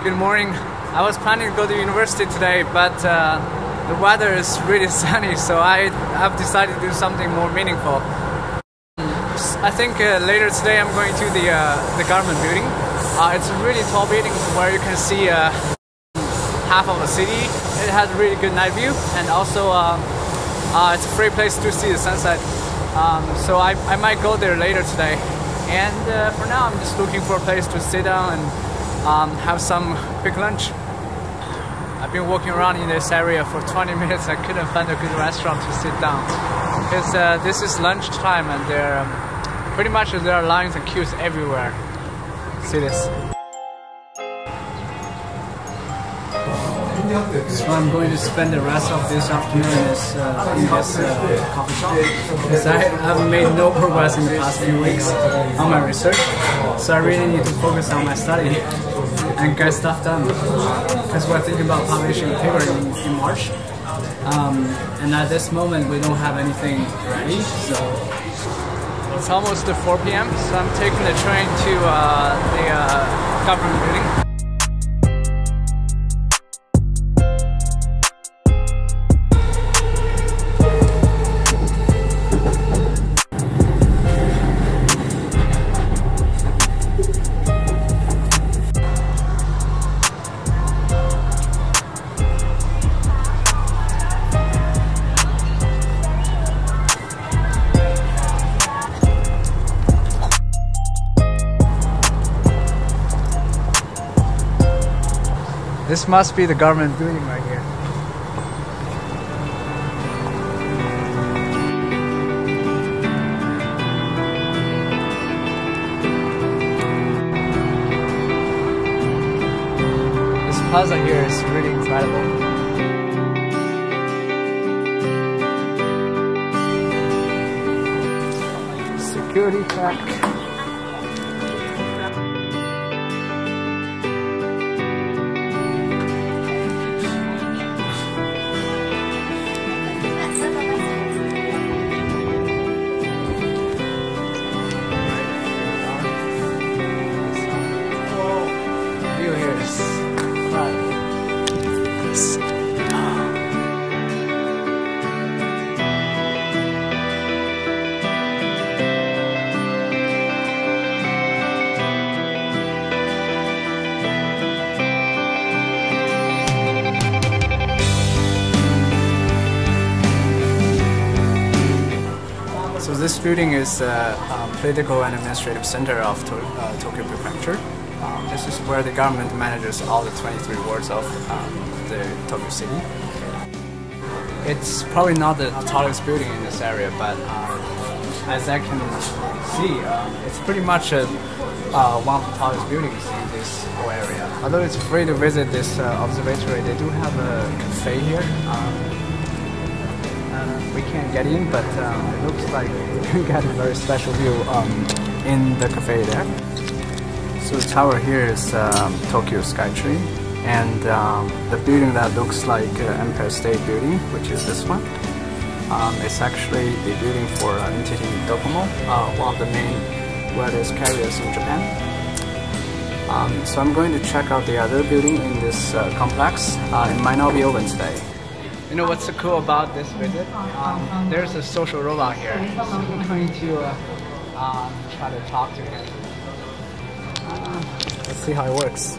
Good morning. I was planning to go to university today, but the weather is really sunny, so I've decided to do something more meaningful. I think later today I'm going to the government building. It's a really tall building where you can see half of the city. It has a really good night view, and also it's a great place to see the sunset. So I might go there later today. And for now, I'm just looking for a place to sit down and have some quick lunch. I've been walking around in this area for 20 minutes. I couldn't find a good restaurant to sit down because this is lunchtime, and there are lines and queues everywhere. See this? So I'm going to spend the rest of this afternoon in this coffee shop, because I have made no progress in the past few weeks on my research, so I really need to focus on my study and get stuff done, because we're thinking about publishing a paper in March, and at this moment we don't have anything ready, so it's almost 4 p.m. so I'm taking the train to the government building. This must be the government building right here. This plaza here is really incredible. Security check. So this building is a political and administrative center of Tokyo Prefecture. This is where the government manages all the 23 wards of the Tokyo city. It's probably not the tallest building in this area, but as I can see, it's pretty much one of the tallest buildings in this whole area. Although it's free to visit this observatory, they do have a cafe here. We can't get in, but it looks like we can get a very special view in the cafe there. So the tower here is Tokyo Skytree, and the building that looks like Empire State Building, which is this one, it's actually the building for NTT Docomo, one of the main wireless carriers in Japan. So I'm going to check out the other building in this complex. It might not be open today. You know what's so cool about this visit? There's a social robot here, so I'm going to try to talk to him. Let's see how it works.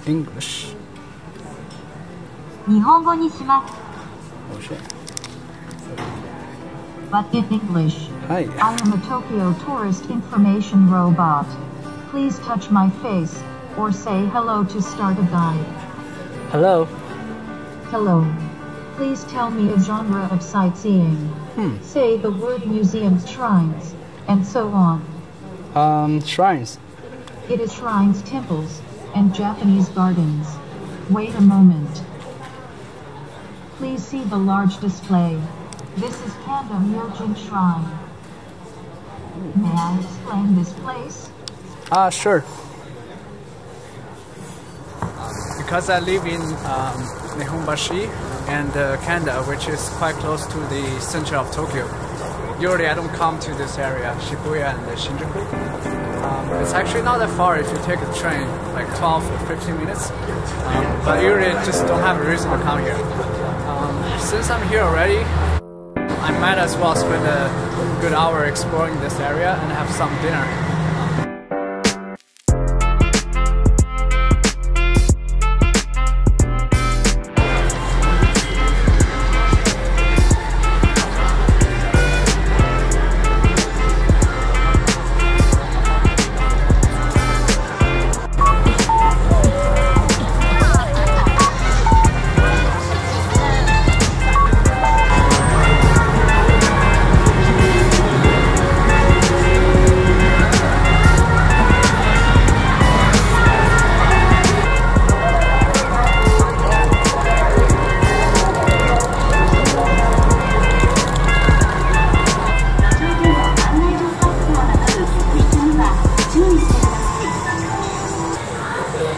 English. 日本語にします。 Oh shit. But in English. Hi. I am a Tokyo tourist information robot. Please touch my face, or say hello to start a guide. Hello. Hello. Please tell me a genre of sightseeing. Say the word museums, shrines, and so on. Shrines. It is shrines, temples, and Japanese gardens. Wait a moment. Please see the large display. This is Kanda Myojin Shrine. May I explain this place? Sure. Because I live in Nihonbashi and Kanda, which is quite close to the center of Tokyo. Usually I don't come to this area, Shibuya and Shinjuku. It's actually not that far if you take a train, like 12 or 15 minutes. But you really just don't have a reason to come here. Since I'm here already, I might as well spend a good hour exploring this area and have some dinner.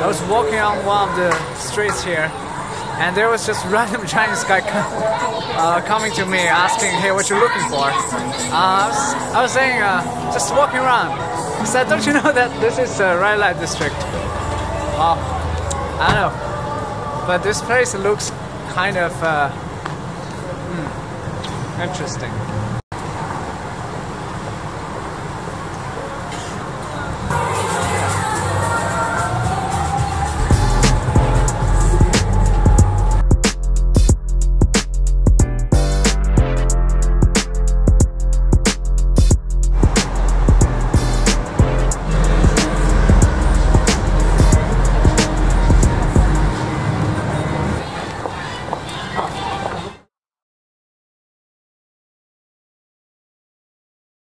I was walking on one of the streets here, and there was just random Chinese guy coming to me asking, "Hey, what you looking for?" I was saying, just walking around. He said, "Don't you know that this is a red light district?" Well, I don't know, but this place looks kind of interesting.